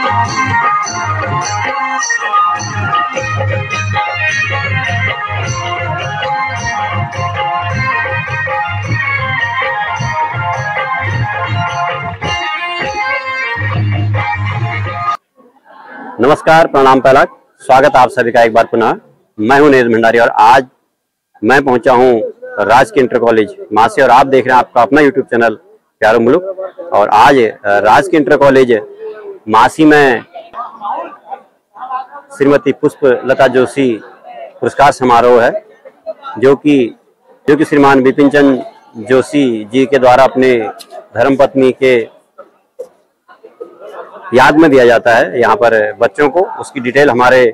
नमस्कार, प्रणाम पहलक, स्वागत आप सभी का एक बार पुनः। मैं हूं नीरज भंडारी और आज मैं पहुंचा हूं राजकीय इंटर कॉलेज मासी और आप देख रहे हैं आपका अपना यूट्यूब चैनल प्यारा मुल्क। और आज राजकीय इंटर कॉलेज मासी में श्रीमती पुष्पलता जोशी पुरस्कार समारोह है, जो कि श्रीमान विपिन चंद्र जोशी जी के द्वारा अपने धर्मपत्नी के याद में दिया जाता है यहाँ पर बच्चों को। उसकी डिटेल हमारे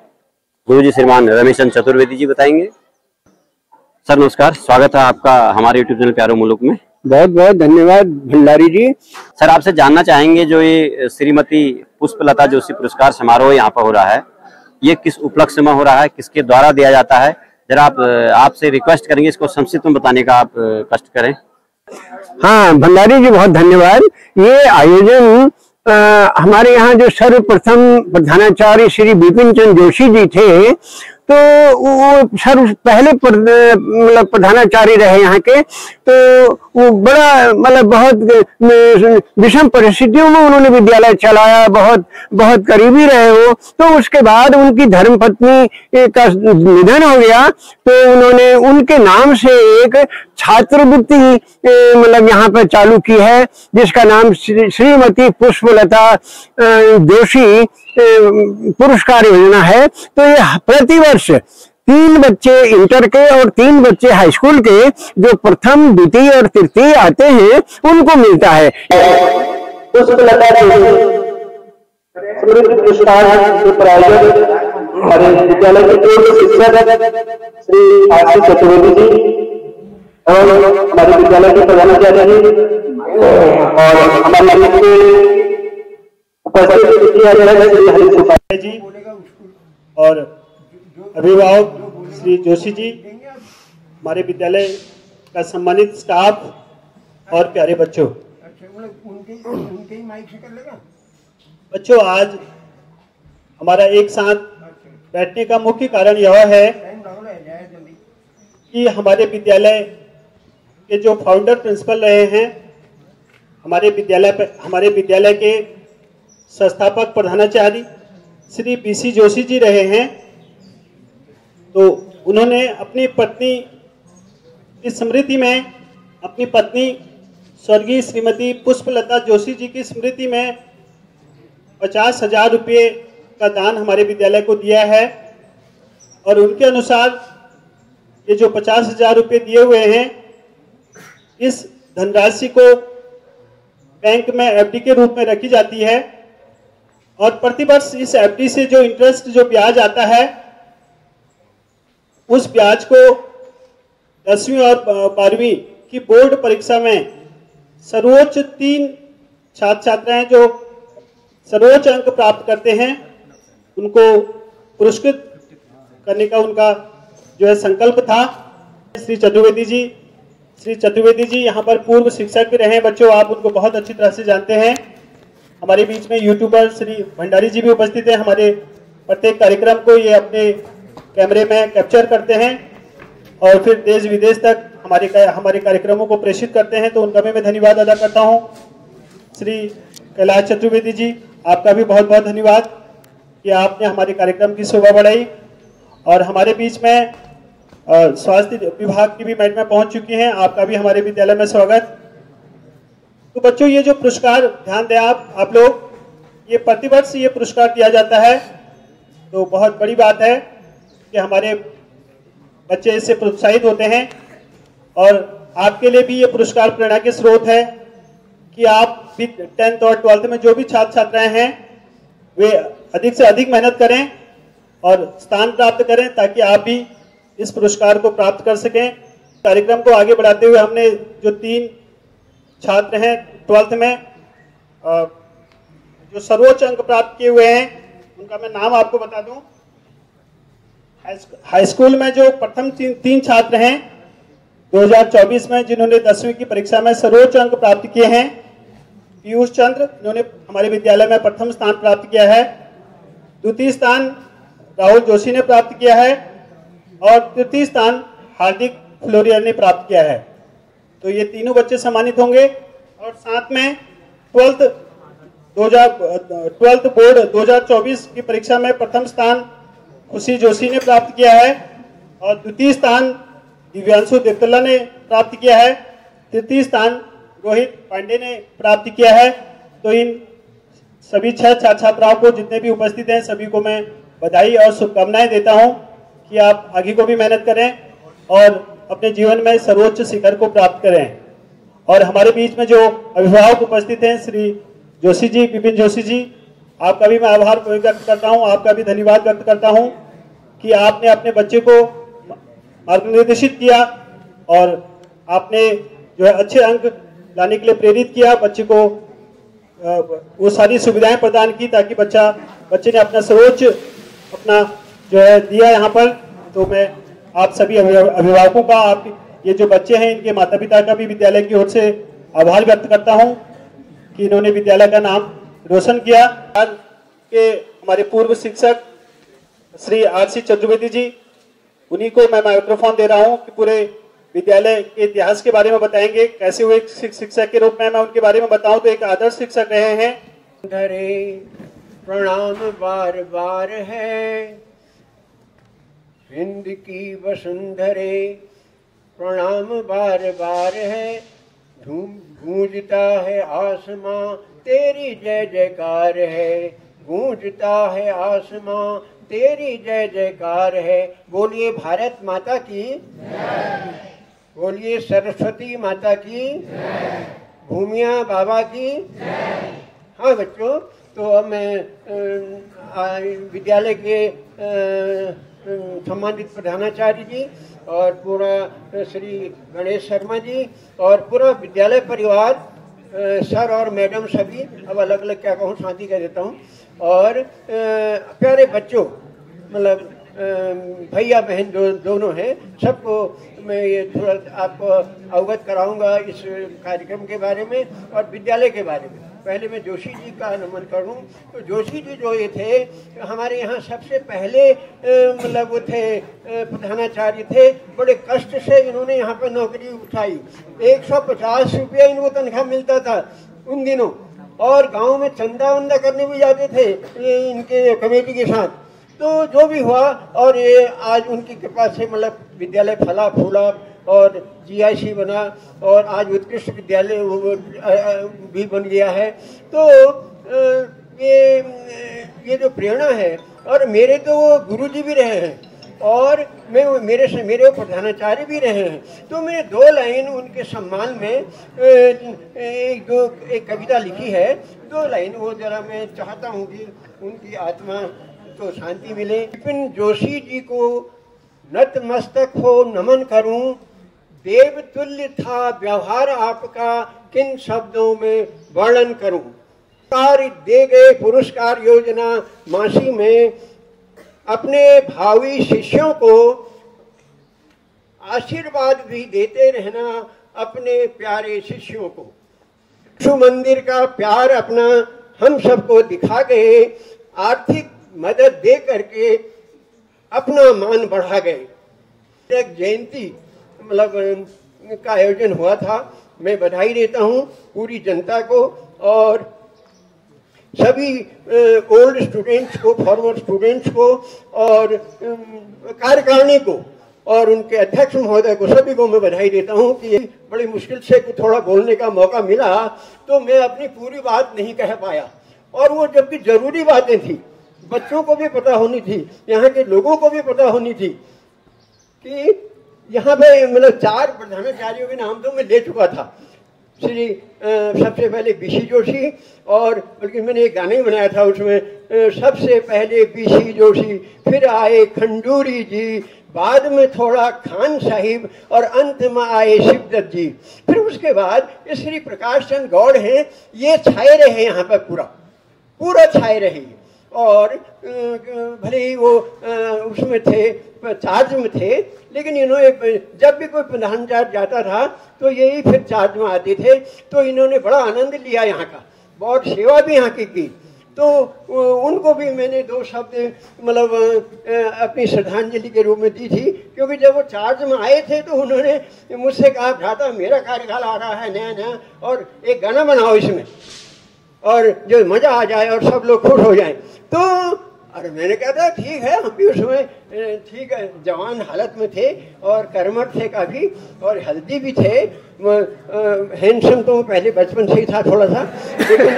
गुरुजी श्रीमान रमेश चंद्र चतुर्वेदी जी बताएंगे। सर नमस्कार, स्वागत है आपका हमारे यूट्यूब चैनल प्यारो मुल्क में। बहुत बहुत धन्यवाद भंडारी जी। सर आपसे जानना चाहेंगे, जो ये श्रीमती पुष्पलता जोशी पुरस्कार समारोह यहाँ पर हो रहा है, ये किस उपलक्ष्य में हो रहा है, किसके द्वारा दिया जाता है? जरा आपसे रिक्वेस्ट करेंगे इसको संक्षिप्त में बताने का आप कष्ट करें। हाँ भंडारी जी, बहुत धन्यवाद। ये आयोजन हमारे यहाँ जो सर्वप्रथम प्रधानाचार्य श्री विपिन चंद्र जोशी जी थे, तो वो सर्व पहले मतलब प्रधानाचार्य रहे यहाँ के। तो वो बड़ा मतलब बहुत विषम परिस्थितियों में उन्होंने विद्यालय चलाया, बहुत बहुत करीबी रहे वो। तो उसके बाद उनकी धर्मपत्नी का निधन हो गया, तो उन्होंने उनके नाम से एक छात्रवृत्ति मतलब यहाँ पर चालू की है, जिसका नाम श्रीमती पुष्पलता जोशी पुरस्कार योजना है। तो ये प्रतिवर्ष 3 बच्चे इंटर के और 3 बच्चे हाई स्कूल के जो प्रथम, द्वितीय और तृतीय आते हैं उनको मिलता है। पुष्पलता पुरस्कार के प्रायोजक हमारे विद्यालय के पूर्व शिक्षक श्री आशीष चतुर्वेदी जी और हमारे विद्यालय के प्रधानाचार्य जी और हमारे जी और अभिभावक श्री जोशी जी, हमारे विद्यालय का सम्मानित स्टाफ और प्यारे बच्चों। बच्चों, आज हमारा एक साथ बैठने का मुख्य कारण यह है कि हमारे विद्यालय के जो फाउंडर प्रिंसिपल रहे हैं, हमारे विद्यालय के संस्थापक प्रधानाचार्य श्री बीसी जोशी जी रहे हैं। तो उन्होंने अपनी पत्नी की स्मृति में, अपनी पत्नी स्वर्गीय श्रीमती पुष्पलता जोशी जी की स्मृति में 50,000 रुपये का दान हमारे विद्यालय को दिया है। और उनके अनुसार ये जो 50,000 रुपये दिए हुए हैं, इस धनराशि को बैंक में एफडी के रूप में रखी जाती है और प्रतिवर्ष इस एफडी से जो इंटरेस्ट, जो ब्याज आता है, उस ब्याज को 10वीं और 12वीं की बोर्ड परीक्षा में सर्वोच्च 3 छात्र छात्राएं जो सर्वोच्च अंक प्राप्त करते हैं, उनको पुरस्कृत करने का उनका जो है संकल्प था। श्री चतुर्वेदी जी यहाँ पर पूर्व शिक्षक भी रहे। बच्चों, आप उनको बहुत अच्छी तरह से जानते हैं। हमारे बीच में यूट्यूबर श्री भंडारी जी भी उपस्थित हैं। हमारे प्रत्येक कार्यक्रम को ये अपने कैमरे में कैप्चर करते हैं और फिर देश विदेश तक हमारे कार्यक्रमों को प्रेषित करते हैं। तो उनका भी मैं धन्यवाद अदा करता हूँ। श्री कैलाश चतुर्वेदी जी, आपका भी बहुत बहुत धन्यवाद कि आपने हमारे कार्यक्रम की शोभा बढ़ाई। और हमारे बीच में स्वास्थ्य विभाग की भी मैडम पहुंच चुकी हैं। आपका भी हमारे विद्यालय में स्वागत। तो बच्चों, ये जो पुरस्कार, ध्यान दें आप लोग, ये प्रतिवर्ष ये पुरस्कार दिया जाता है। तो बहुत बड़ी बात है कि हमारे बच्चे इससे प्रोत्साहित होते हैं और आपके लिए भी ये पुरस्कार प्रेरणा के स्रोत है कि आप भी 10th और 12th में जो भी छात्र छात्राएं हैं, वे अधिक से अधिक मेहनत करें और स्थान प्राप्त करें, ताकि आप भी इस पुरस्कार को प्राप्त कर सकें। कार्यक्रम को आगे बढ़ाते हुए हमने जो 3 छात्र हैं 12th में जो सर्वोच्च अंक प्राप्त किए हुए हैं, उनका मैं नाम आपको बता दूं। हाई स्कूल में जो प्रथम 3 छात्र हैं 2024 में, जिन्होंने 10वीं की परीक्षा में सर्वोच्च अंक प्राप्त किए हैं, पीयूष चंद्र, इन्होंने हमारे विद्यालय में प्रथम स्थान प्राप्त किया है। द्वितीय स्थान राहुल जोशी ने प्राप्त किया है और तृतीय स्थान हार्दिक फ्लोरियर ने प्राप्त किया है। तो ये तीनों बच्चे सम्मानित होंगे। और साथ में 12th बोर्ड 2024 की परीक्षा में प्रथम स्थान खुशी जोशी ने प्राप्त किया है और द्वितीय स्थान दिव्यांशु देवतला ने प्राप्त किया है। तृतीय स्थान रोहित पांडे ने प्राप्त किया है। तो इन सभी 6 छात्र छात्राओं को, जितने भी उपस्थित हैं, सभी को मैं बधाई और शुभकामनाएं देता हूं कि आप आगे को भी मेहनत करें और अपने जीवन में सर्वोच्च शिखर को प्राप्त करें। और हमारे बीच में जो अभिभावक उपस्थित हैं, श्री जोशी जी, विपिन जोशी जी, आपका भी मैं आभार व्यक्त करता हूं, आपका भी धन्यवाद व्यक्त करता हूं कि आपने अपने बच्चे को मार्गनिर्देशित किया और आपने जो है अच्छे अंक लाने के लिए प्रेरित किया, बच्चे को वो सारी सुविधाएं प्रदान की ताकि बच्चे ने अपना सर्वोच्च अपना जो है दिया यहाँ पर। तो मैं आप सभी अभिभावकों का, आप ये जो बच्चे हैं, इनके माता पिता का भी विद्यालय की ओर से आभार व्यक्त करता हूँ कि इन्होंने विद्यालय का नाम रोशन किया। आज के हमारे पूर्व शिक्षक श्री आर.सी. चतुर्वेदी जी, उन्हीं को मैं माइक्रोफोन दे रहा हूँ कि पूरे विद्यालय के इतिहास के बारे में बताएंगे। कैसे हुए शिक्षक के रूप में मैं उनके बारे में बताऊं तो एक आदर्श शिक्षक रहे हैं। धरे प्रणाम बार बार है, हिंद की वसुंधरे प्रणाम बार बार है, गूंजता है आसमां तेरी जय जयकार है, गूंजता है आसमां तेरी जय जयकार है। बोलिए भारत माता की, बोलिए सरस्वती माता की, भूमिया बाबा की। हाँ बच्चों, तो अब मैं विद्यालय के सम्मानित प्रधानाचार्य जी और पूरा श्री गणेश शर्मा जी और पूरा विद्यालय परिवार, सर और मैडम सभी, अब अलग अलग क्या कहूँ, शांति कह देता हूँ, और प्यारे बच्चों, मतलब भैया बहन जो दोनों हैं, सबको मैं ये थोड़ा आपको अवगत कराऊंगा इस कार्यक्रम के बारे में और विद्यालय के बारे में। पहले मैं जोशी जी का नमन करूं। तो जोशी जी जो ये थे, हमारे यहाँ सबसे पहले मतलब वो थे, प्रधानाचार्य थे। बड़े कष्ट से इन्होंने यहाँ पर नौकरी उठाई। 150 रुपया इनको तनख्वाह मिलता था उन दिनों, और गांव में चंदा वंदा करने भी जाते थे इनके कमेटी के साथ। तो जो भी हुआ, और ये आज उनकी कृपा से मतलब विद्यालय फला फूला और जीआईसी बना और आज उत्कृष्ट विद्यालय भी बन गया है। तो ये जो प्रेरणा है, और मेरे तो वो गुरुजी भी रहे हैं और मेरे प्रधानाचार्य भी रहे हैं। तो मैंने 2 लाइन उनके सम्मान में एक कविता लिखी है। 2 लाइन वो जरा मैं चाहता हूँ कि उनकी आत्मा को शांति मिले। विपिन जोशी जी को नतमस्तक हो नमन करूं, देवतुल्य था व्यवहार आपका, किन शब्दों में वर्णन करूं। दे गए पुरस्कार योजना मासी में अपने भावी शिष्यों को आशीर्वाद भी देते रहना अपने प्यारे शिष्यों को। शिशु मंदिर का प्यार अपना हम सबको दिखा गए, आर्थिक मदद दे करके अपना मान बढ़ा गए। एक जयंती मतलब का आयोजन हुआ था। मैं बधाई देता हूँ पूरी जनता को और सभी ओल्ड स्टूडेंट्स को, फॉर्मर स्टूडेंट्स को और कार्यकारिणी को और उनके अध्यक्ष महोदय को, सभी को मैं बधाई देता हूँ कि बड़ी मुश्किल से थोड़ा बोलने का मौका मिला तो मैं अपनी पूरी बात नहीं कह पाया। और वो जबकि जरूरी बातें थी, बच्चों को भी पता होनी थी, यहाँ के लोगों को भी पता होनी थी कि यहाँ पे मतलब 4 प्रधानाचार्यों के नाम तो मैं ले चुका था। श्री सबसे पहले बीसी जोशी, और बल्कि मैंने एक गाना ही बनाया था उसमें, सबसे पहले बीसी जोशी, फिर आए खंडूरी जी, बाद में थोड़ा खान साहिब और अंत में आए शिवदत्त जी। फिर उसके बाद ये श्री प्रकाश चंद गौड़ हैं, ये छाए रहे यहाँ पर पूरा छाए रहे। और भले ही वो उसमें थे, चार्ज में थे, लेकिन इन्होंने जब भी कोई प्रधानाचार्य जाता था तो यही फिर चार्ज में आते थे। तो इन्होंने बड़ा आनंद लिया यहाँ का। बहुत सेवा भी यहाँ की तो उनको भी मैंने 2 शब्द मतलब अपनी श्रद्धांजलि के रूप में दी थी, क्योंकि जब वो चार्ज में आए थे तो उन्होंने मुझसे कहा, भ्राता मेरा कार्यकाल आ रहा है नया नया और एक गाना बनाओ इसमें और जो मज़ा आ जाए और सब लोग खुश हो जाएं। तो अरे मैंने कहा था ठीक है, हम भी उसमें ठीक है जवान हालत में थे और कर्मठ थे काफ़ी और हेल्दी भी थे। हैंडसम तो पहले बचपन से ही था थोड़ा सा, लेकिन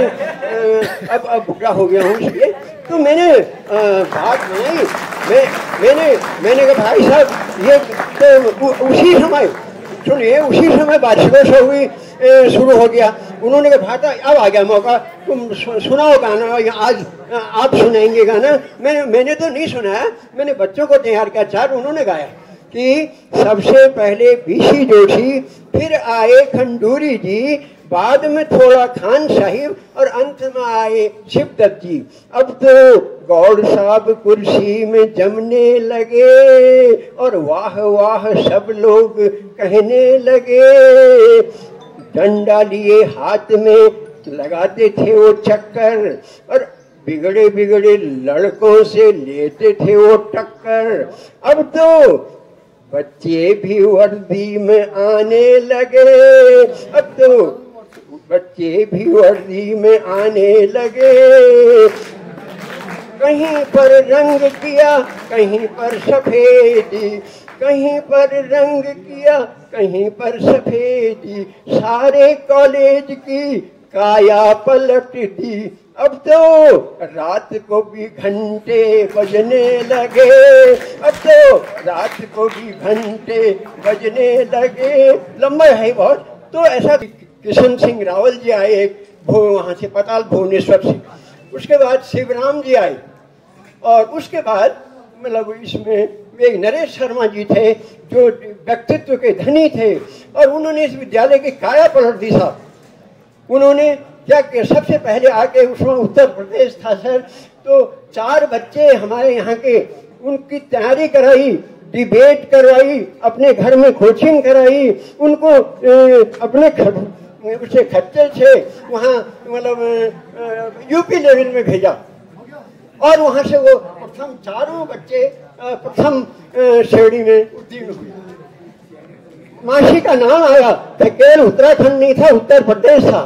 अब बुढ़ा हो गया हूँ इसलिए। तो मैंने बात बनाई, मैंने कहा भाई साहब ये तो उसी समय सुनिए, उसी समय वार्षिकोत्सव हुई शुरू हो गया। उन्होंने कहा भाटा अब आ गया मौका, तुम सुनाओ गाना, आज आप सुनाएंगे गाना। मैंने तो नहीं सुनाया, मैंने बच्चों को तैयार किया। 4 उन्होंने गाया कि सबसे पहले बीसी जोशी, फिर आए खंडूरी जी, बाद में थोड़ा खान साहिब और अंत में आए शिवदत्त जी। अब तो गौड़ साहब कुर्सी में जमने लगे और वाह वाह सब लोग कहने लगे। डंडा लिए हाथ में लगाते थे वो चक्कर और बिगड़े बिगड़े लड़कों से लेते थे वो टक्कर। अब तो बच्चे भी वर्दी में आने लगे, अब तो बच्चे भी वर्दी में आने लगे। कहीं पर रंग किया, कहीं पर सफेदी, कहीं पर रंग किया, कहीं पर सफेदी, सारे कॉलेज की काया पलट दी। अब तो रात को भी घंटे बजने लगे, अब तो रात को भी घंटे बजने लगे। लंबा है बहुत। तो ऐसा किशन सिंह रावल जी आए वहाँ से पताल भुवनेश्वर से, उसके बाद शिवराम जी आए और उसके बाद मतलब इसमें एक नरेश शर्मा जी थे जो व्यक्तित्व के धनी थे और उन्होंने इस विद्यालय की काया पलट दी साहब। उन्होंने क्या किया, सबसे पहले आके उसमें उत्तर प्रदेश था सर, तो 4 बच्चे हमारे यहाँ के उनकी तैयारी कराई, डिबेट करवाई, अपने घर में कोचिंग कराई, उनको अपने उसे खच्चर से वहाँ मतलब यूपी लेवल में भेजा और वहाँ से वो प्रथम 4 बच्चे प्रथम श्रेणी में उत्तीर्ण हुए। मासी का नाम आया, केवल उत्तराखंड नहीं था, उत्तर प्रदेश था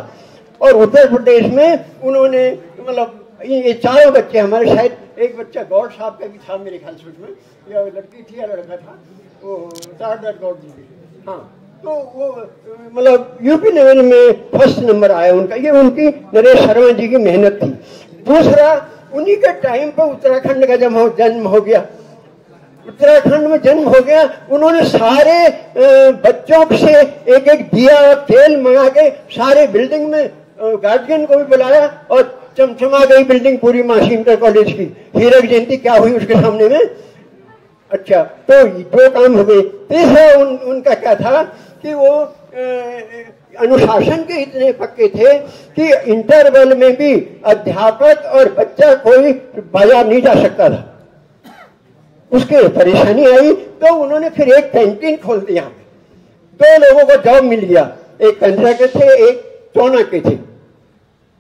और उत्तर प्रदेश में उन्होंने मतलब ये 4 बच्चे हमारे, शायद एक बच्चा गौड़ साहब का भी था मेरे ख्याल से उसमें, या लड़की थी या लड़का था, वो दादार गौड़ जी। हाँ, तो वो मतलब यूपी लेवल में फर्स्ट नंबर आया उनका। ये उनकी नरेश शर्मा जी की मेहनत थी। दूसरा, उन्हीं के टाइम पर उत्तराखंड का जन्म हो गया, उत्तराखंड में जन्म हो गया। उन्होंने सारे बच्चों से एक एक दिया तेल मंगा के सारे बिल्डिंग में गार्जियन को भी बुलाया और चमचमा गई बिल्डिंग पूरी मासी इंटर कॉलेज की। हीरक जयंती क्या हुई उसके सामने में। अच्छा, तो 2 काम हो गए। तीसरा उनका क्या था कि वो अनुशासन के इतने पक्के थे कि इंटरवल में भी अध्यापक और बच्चा कोई बाजार नहीं जा सकता था। उसके परेशानी आई तो उन्होंने फिर एक कैंटीन खोल दी। यहाँ पे 2 लोगों को जॉब मिल गया, एक कंद्रा के थे, एक चौना के थे।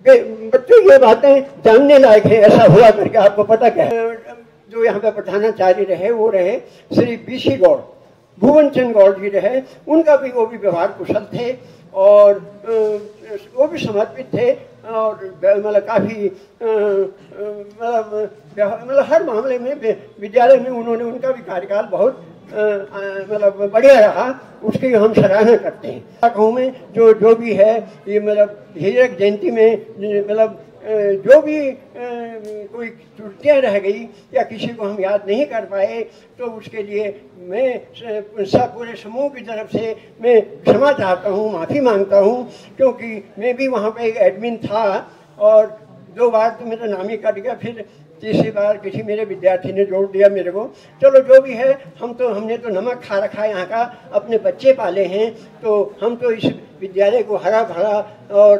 बच्चों ये बातें जानने लायक है, ऐसा हुआ करके आपको पता क्या है। जो यहाँ पे प्रधानाचार्य रहे वो रहे श्री बीसी गौड़, भुवन चंद गौड़ जी रहे। उनका भी वो भी व्यवहार कुशल थे और वो भी समर्पित थे और मतलब काफ़ी मतलब हर मामले में विद्यालय में उन्होंने उनका भी कार्यकाल बहुत मतलब बढ़िया रहा, उसकी हम सराहना करते हैं। गाँव में जो भी है ये मतलब हीरक जयंती में मतलब जो भी कोई त्रुटियाँ रह गई या किसी को हम याद नहीं कर पाए तो उसके लिए मैं सब पूरे समूह की तरफ से मैं क्षमा चाहता हूँ, माफ़ी मांगता हूँ, क्योंकि मैं भी वहाँ पे एक एडमिन था और 2 बार तो मेरा नाम ही कट गया, फिर तीसरी बार किसी मेरे विद्यार्थी ने जोड़ दिया मेरे को। चलो जो भी है, हमने तो नमक खा रखा है यहाँ का, अपने बच्चे पाले हैं, तो हम तो इस विद्यालय को हरा भरा और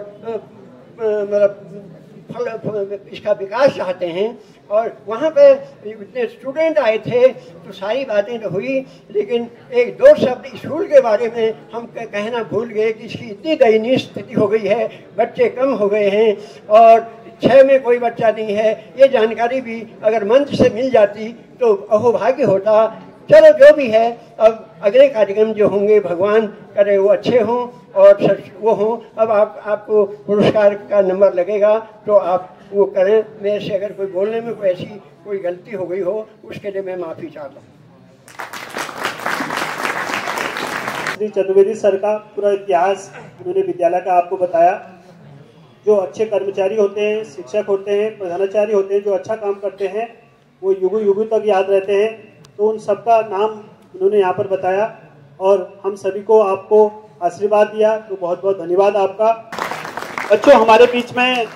मतलब इसका विकास चाहते हैं। और वहाँ पे इतने स्टूडेंट आए थे तो सारी बातें तो हुई, लेकिन एक दो शब्द स्कूल के बारे में हम कहना भूल गए कि इसकी इतनी दयनीय स्थिति हो गई है, बच्चे कम हो गए हैं और 6 में कोई बच्चा नहीं है। ये जानकारी भी अगर मंच से मिल जाती तो अहोभाग्य होता। चलो जो भी है, अब अगले कार्यक्रम जो होंगे भगवान करे वो अच्छे हों और वो हों। अब आपको पुरस्कार का नंबर लगेगा तो आप वो करें। मेरे से अगर कोई बोलने में कोई ऐसी कोई गलती हो गई हो उसके लिए मैं माफ़ी चाहता हूँ। श्री चतुर्वेदी सर का पूरा इतिहास उन्होंने विद्यालय का आपको बताया। जो अच्छे कर्मचारी होते हैं, शिक्षक होते हैं, प्रधानाचार्य होते हैं, जो अच्छा काम करते हैं वो युगों युगों तक याद रहते हैं। तो उन सबका नाम उन्होंने यहाँ पर बताया और हम सभी को आपको आशीर्वाद दिया, तो बहुत बहुत धन्यवाद आपका। बच्चों, हमारे बीच में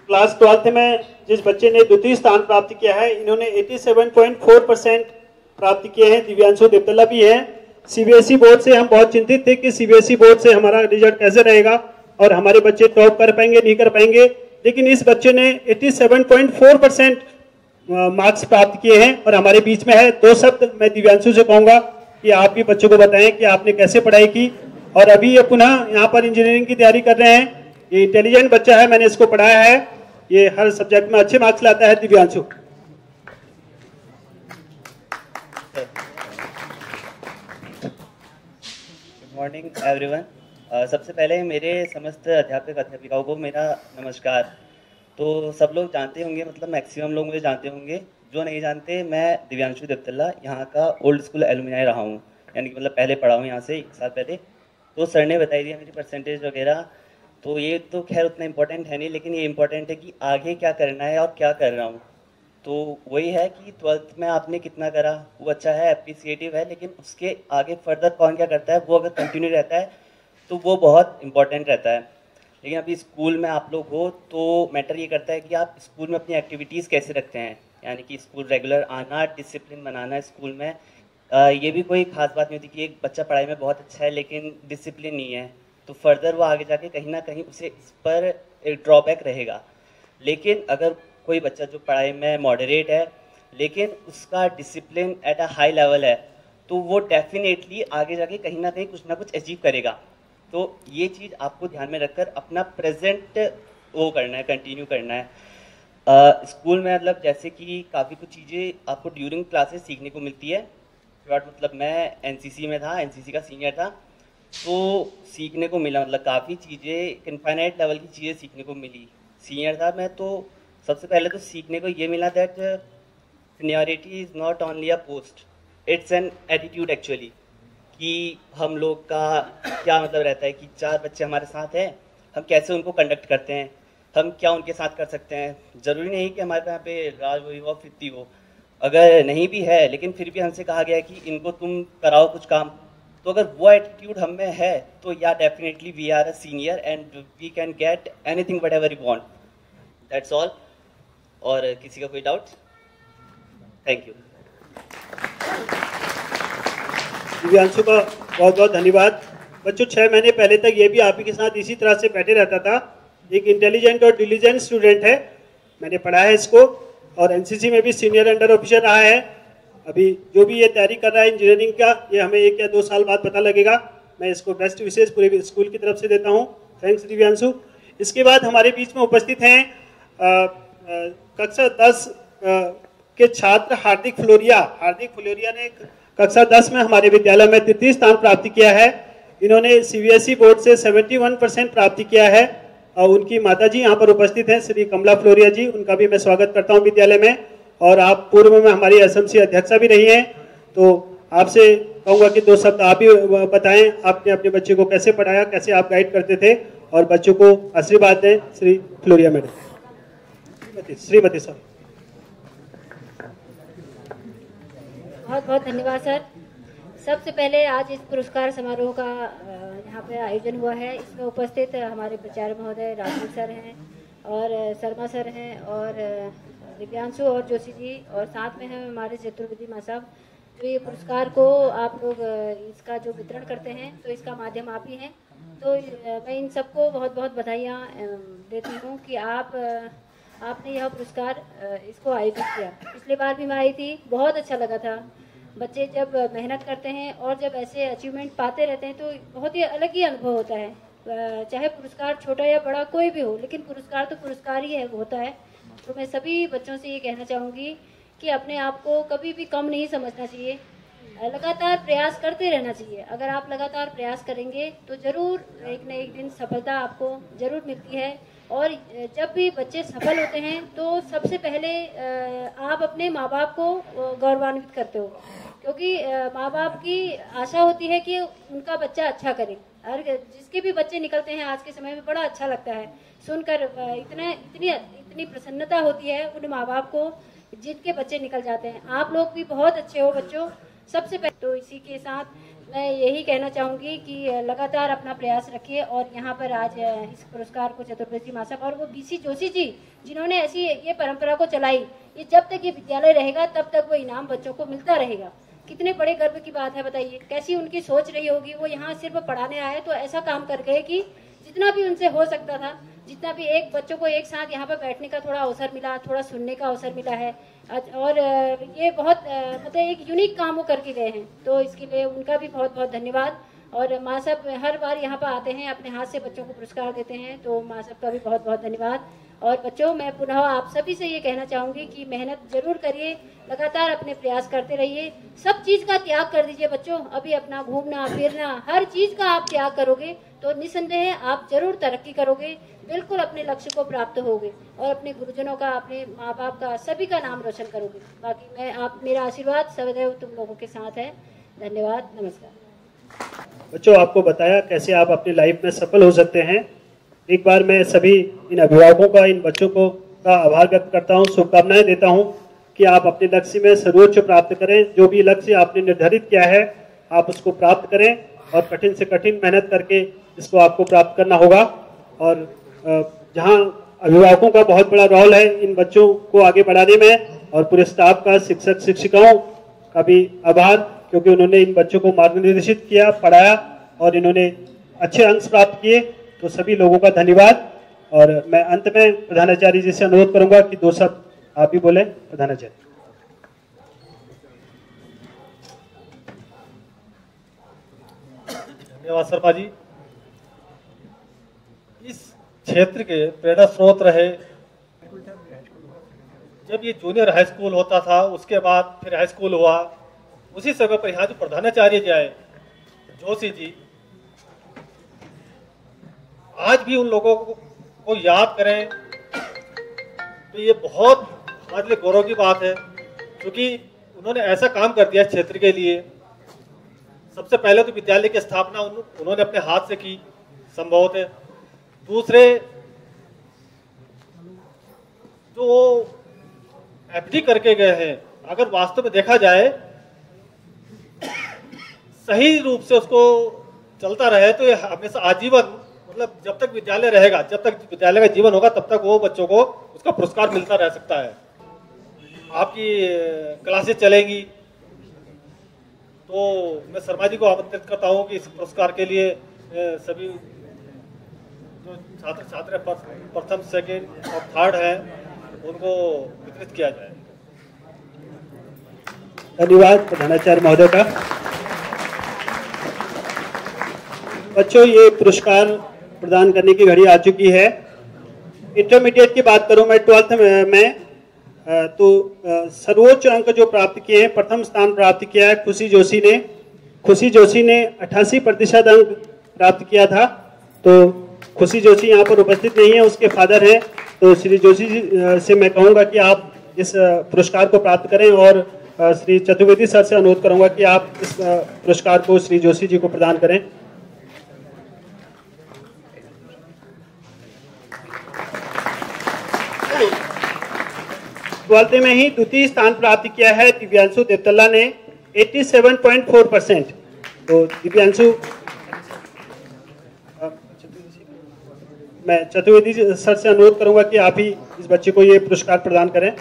क्लास 12th में जिस बच्चे ने द्वितीय स्थान प्राप्त किया है, इन्होंने 87.4% प्राप्त किए हैं। दिव्यांशु देवतला भी है। सीबीएसई बोर्ड से हम बहुत चिंतित थे कि सीबीएसई बोर्ड से हमारा रिजल्ट कैसे रहेगा और हमारे बच्चे टॉप कर पाएंगे नहीं कर पाएंगे, लेकिन इस बच्चे ने 87.4% मार्क्स प्राप्त किए हैं और हमारे बीच में है। 2 शब्द मैं दिव्यांशु से कहूंगा कि आप भी बच्चों को बताएं कि आपने कैसे पढ़ाई की। और अभी ये पुनः यहाँ पर इंजीनियरिंग की तैयारी कर रहे हैं। ये इंटेलिजेंट बच्चा है, मैंने इसको पढ़ाया है, ये हर सब्जेक्ट में अच्छे मार्क्स लाता है। दिव्यांशु। Good morning everyone. सबसे पहले मेरे समस्त अध्यापक अध्यापिकाओं को मेरा नमस्कार। तो सब लोग जानते होंगे, मतलब मैक्सिमम लोग मुझे जानते होंगे। जो नहीं जानते, मैं दिव्यांशु देवतला यहाँ का ओल्ड स्कूल एलुमनाई रहा हूँ, यानी कि मतलब पहले पढ़ा हूँ यहाँ से 1 साल पहले। तो सर ने बताई दिया मेरी परसेंटेज वगैरह, तो ये तो खैर उतना इम्पोर्टेंट है नहीं, लेकिन ये इम्पोर्टेंट है कि आगे क्या करना है और क्या कर रहा हूँ। तो वही है कि 12th में आपने कितना करा वो अच्छा है, अप्रिसिएटिव है, लेकिन उसके आगे फर्दर कौन क्या करता है वो अगर कंटिन्यू रहता है तो वो बहुत इंपॉर्टेंट रहता है। लेकिन अभी स्कूल में आप लोग हो तो मैटर ये करता है कि आप स्कूल में अपनी एक्टिविटीज़ कैसे रखते हैं, यानी कि स्कूल रेगुलर आना, डिसिप्लिन बनाना स्कूल में। ये भी कोई खास बात नहीं होती कि एक बच्चा पढ़ाई में बहुत अच्छा है लेकिन डिसिप्लिन नहीं है, तो फर्दर वो आगे जाके कहीं ना कहीं उसे इस पर एक ड्रॉबैक रहेगा। लेकिन अगर कोई बच्चा जो पढ़ाई में मॉडरेट है लेकिन उसका discipline at a high level है, तो वो डेफिनेटली आगे जाके कहीं ना कहीं कुछ ना कुछ अचीव करेगा। तो ये चीज़ आपको ध्यान में रखकर अपना प्रेजेंट वो करना है, कंटिन्यू करना है। स्कूल में मतलब जैसे कि काफ़ी कुछ चीज़ें आपको ड्यूरिंग क्लासेस सीखने को मिलती है। मतलब मैं एनसीसी में था, एनसीसी का सीनियर था, तो सीखने को मिला, मतलब काफ़ी चीज़ें इनफाइनाइट लेवल की चीज़ें सीखने को मिली। सीनियर था मैं, तो सबसे पहले तो सीखने को ये मिला that seniority is not only a post, it's an attitude actually. कि हम लोग का क्या मतलब रहता है कि 4 बच्चे हमारे साथ हैं, हम कैसे उनको कंडक्ट करते हैं, हम क्या उनके साथ कर सकते हैं। ज़रूरी नहीं कि हमारे यहाँ पे राज हो फिरती हो, अगर नहीं भी है लेकिन फिर भी हमसे कहा गया है कि इनको तुम कराओ कुछ काम, तो अगर वो एटीट्यूड हम में है तो या definitely we are a senior and we can get anything whatever you want. That's all. और किसी का कोई डाउट? Thank you. दिव्यांशु का बहुत बहुत धन्यवाद। बच्चों, 6 महीने पहले तक ये भी आप ही के साथ इसी तरह से बैठे रहता था। एक इंटेलिजेंट और डिलीजेंट स्टूडेंट है, मैंने पढ़ा है इसको और एनसीसी में भी सीनियर अंडर ऑफिसर रहा है। अभी जो भी ये तैयारी कर रहा है इंजीनियरिंग का, ये हमें 1 या 2 साल बाद पता लगेगा। मैं इसको बेस्ट विशेष पूरे स्कूल की तरफ से देता हूँ। थैंक्स दिव्यांशु। इसके बाद हमारे बीच में उपस्थित हैं कक्षा 10 के छात्र हार्दिक फ्लोरिया। हार्दिक फ्लोरिया ने कक्षा 10 में हमारे विद्यालय में 3य स्थान प्राप्त किया है। इन्होंने सीबीएसई बोर्ड से 71% प्राप्त किया है और उनकी माताजी यहाँ पर उपस्थित हैं, श्री कमला फ्लोरिया जी, उनका भी मैं स्वागत करता हूँ विद्यालय में। और आप पूर्व में हमारी एसएमसी अध्यक्षा भी रही हैं, तो आपसे कहूँगा कि 2 शब्द आप ही बताएं, आपने अपने बच्चे को कैसे पढ़ाया, कैसे आप गाइड करते थे और बच्चों को आशीर्वाद दें। श्री फ्लोरिया मैडम। श्रीमती सर। बहुत बहुत धन्यवाद सर। सबसे पहले आज इस पुरस्कार समारोह का यहाँ पे आयोजन हुआ है। इसमें उपस्थित हमारे प्राचार्य महोदय राजवीर सर हैं और शर्मा सर हैं और दिव्यांशु और जोशी जी, और साथ में हैं हमारे चतुर्वेदी माँ साहब। तो ये पुरस्कार को आप लोग इसका जो वितरण करते हैं तो इसका माध्यम आप ही हैं। तो मैं इन सबको बहुत बहुत बधाइयाँ देती हूँ कि आपने यह पुरस्कार इसको आयोजित किया। पिछली बार भी मैं आई थी, बहुत अच्छा लगा था। बच्चे जब मेहनत करते हैं और जब ऐसे अचीवमेंट पाते रहते हैं तो बहुत ही अलग ही अनुभव होता है। चाहे पुरस्कार छोटा या बड़ा कोई भी हो, लेकिन पुरस्कार तो पुरस्कार ही होता है। तो मैं सभी बच्चों से ये कहना चाहूँगी कि अपने आप को कभी भी कम नहीं समझना चाहिए, लगातार प्रयास करते रहना चाहिए। अगर आप लगातार प्रयास करेंगे तो ज़रूर एक न एक दिन सफलता आपको ज़रूर मिलती है। और जब भी बच्चे सफल होते हैं तो सबसे पहले आप अपने माँ बाप को गौरवान्वित करते हो, क्योंकि माँ बाप की आशा होती है कि उनका बच्चा अच्छा करे। और जिसके भी बच्चे निकलते हैं आज के समय में बड़ा अच्छा लगता है सुनकर, इतनी प्रसन्नता होती है उन माँ बाप को जिनके बच्चे निकल जाते हैं। आप लोग भी बहुत अच्छे हो बच्चों, सबसे पहले तो इसी के साथ मैं यही कहना चाहूँगी कि लगातार अपना प्रयास रखिए। और यहाँ पर आज इस पुरस्कार को चतुर्वेदी माँ साहब और वो बीसी जोशी जी जिन्होंने ऐसी ये परंपरा को चलाई, ये जब तक ये विद्यालय रहेगा तब तक वो इनाम बच्चों को मिलता रहेगा। कितने बड़े गर्व की बात है, बताइए कैसी उनकी सोच रही होगी। वो यहाँ सिर्फ पढ़ाने आए तो ऐसा काम कर गए कि जितना भी उनसे हो सकता था, जितना भी एक बच्चों को एक साथ यहाँ पर बैठने का थोड़ा अवसर मिला, थोड़ा सुनने का अवसर मिला है। और ये बहुत मतलब एक यूनिक काम वो करके गए हैं, तो इसके लिए उनका भी बहुत बहुत धन्यवाद। और माँ साहब हर बार यहाँ पर आते हैं, अपने हाथ से बच्चों को पुरस्कार देते हैं, तो माँ साहब का भी बहुत बहुत धन्यवाद। और बच्चों, मैं पुनः आप सभी से ये कहना चाहूँगी कि मेहनत जरूर करिए, लगातार अपने प्रयास करते रहिए। सब चीज़ का त्याग कर दीजिए बच्चों। अभी अपना घूमना फिरना हर चीज़ का आप त्याग करोगे तो निसंदेह आप जरूर तरक्की करोगे, बिल्कुल अपने लक्ष्य को प्राप्त होगे और अपने गुरुजनों का, अपने माँ बाप का, सभी का नाम रोशन करोगे। बाकी मेरा आशीर्वाद सदैव तुम लोगों के साथ है। धन्यवाद, नमस्कार। बच्चों, आपको बताया कैसे आप अपनी लाइफ में सफल हो सकते हैं। एक बार मैं सभी इन अभिभावकों का, इन बच्चों को का आभार व्यक्त करता हूँ, शुभकामनाएं देता हूँ कि आप अपने लक्ष्य में सर्वोच्च प्राप्त करें। जो भी लक्ष्य आपने निर्धारित किया है आप उसको प्राप्त करें और कठिन से कठिन मेहनत करके इसको आपको प्राप्त करना होगा। और जहाँ अभिभावकों का बहुत बड़ा रोल है इन बच्चों को आगे बढ़ाने में, और पूरे स्टाफ का, शिक्षक शिक्षिकाओं का भी आभार, क्योंकि उन्होंने इन बच्चों को मार्गदर्शित किया, पढ़ाया और इन्होंने अच्छे अंक प्राप्त किए। तो सभी लोगों का धन्यवाद। और मैं अंत में प्रधानाचार्य जी से अनुरोध करूंगा कि 2 शब्द आप भी बोले। प्रधानाचार्य। धन्यवाद शर्मा जी। इस क्षेत्र के प्रेरणा स्रोत रहे, जब ये जूनियर हाई स्कूल होता था, उसके बाद फिर हाई स्कूल हुआ, उसी समय पर यहाँ जो प्रधानाचार्य जी आए, जोशी जी, आज भी उन लोगों को याद करें तो ये बहुत हमारे लिए गौरव की बात है, क्योंकि उन्होंने ऐसा काम कर दिया क्षेत्र के लिए। सबसे पहले तो विद्यालय की स्थापना उन्होंने अपने हाथ से की, संभवतः। दूसरे, जो एफडी करके गए हैं, अगर वास्तव में देखा जाए सही रूप से उसको चलता रहे तो ये हमेशा आजीवन, मतलब जब तक विद्यालय रहेगा, जब तक विद्यालय का जीवन होगा, तब तक वो बच्चों को उसका पुरस्कार मिलता रह सकता है। आपकी क्लासेस चलेंगी तो मैं शर्मा जी को आमंत्रित करता हूँ कि इस पुरस्कार के लिए सभी जो छात्र छात्रा प्रथम, सेकंड और थर्ड हैं उनको वितरित किया जाए। धन्यवाद प्रधानाचार्य महोदय का। बच्चों, ये पुरस्कार प्रदान करने की घड़ी आ चुकी है। इंटरमीडिएट की बात करूं मैं, 12th में तो सर्वोच्च अंक जो प्राप्त किए हैं, प्रथम स्थान प्राप्त किया है खुशी जोशी ने। खुशी जोशी ने 88% अंक प्राप्त किया था। तो खुशी जोशी यहाँ पर उपस्थित नहीं है, उसके फादर हैं। तो श्री जोशी जी से मैं कहूँगा कि आप इस पुरस्कार को प्राप्त करें, और श्री चतुर्वेदी सर से अनुरोध करूँगा कि आप इस पुरस्कार को श्री जोशी जी को प्रदान करें। 12th में ही द्वितीय स्थान प्राप्त किया है दिव्यांशु देवतल्ला ने 87.4%। तो दिव्यांशु, मैं चतुर्वेदी सर से अनुरोध करूंगा कि आप ही इस बच्चे को ये पुरस्कार प्रदान करें।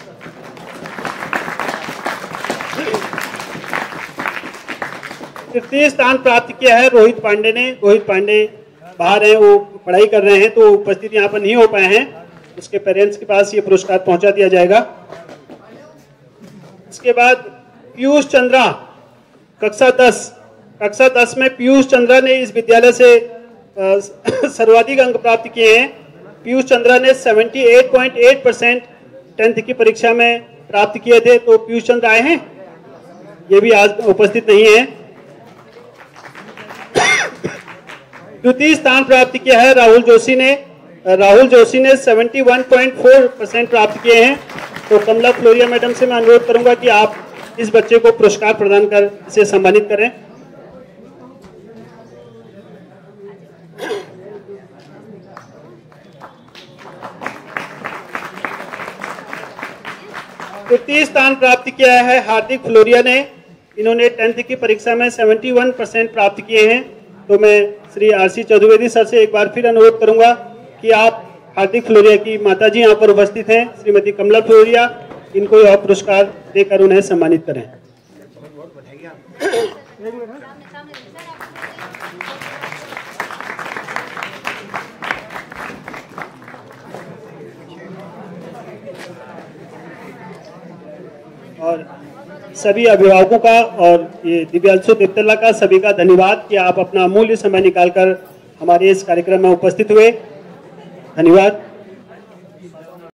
तृतीय स्थान प्राप्त किया है रोहित पांडे ने। रोहित पांडे बाहर हैं, वो पढ़ाई कर रहे हैं, तो उपस्थित यहाँ पर नहीं हो पाए हैं, उसके पेरेंट्स के पास ये पुरस्कार पहुंचा दिया जाएगा। इसके बाद पीयूष चंद्रा कक्षा 10 में पीयूष चंद्रा ने इस विद्यालय से सर्वाधिक अंक प्राप्त किए हैं। पीयूष चंद्रा ने 78.8% 10th की परीक्षा में प्राप्त किए थे। तो पीयूष चंद्र आए हैं, ये भी आज उपस्थित नहीं है। द्वितीय स्थान प्राप्त किया है राहुल जोशी ने 71.4% प्राप्त किए हैं। तो कमला फ्लोरिया मैडम से मैं अनुरोध करूंगा कि आप इस बच्चे को पुरस्कार प्रदान कर इसे सम्मानित करें। तृतीय स्थान प्राप्त किया है हार्दिक फ्लोरिया ने, इन्होंने 10th की परीक्षा में 71% प्राप्त किए हैं। तो मैं श्री आरसी चतुर्वेदी सर से एक बार फिर अनुरोध करूंगा कि आप हार्दिक फ्लोरिया की माताजी यहाँ पर उपस्थित हैं, श्रीमती कमला फ्लोरिया, इनको यह पुरस्कार देकर उन्हें सम्मानित करें। और सभी अभिभावकों का और ये दिव्यांशु देवतला का सभी का धन्यवाद कि आप अपना अमूल्य समय निकालकर हमारे इस कार्यक्रम में उपस्थित हुए। धन्यवाद।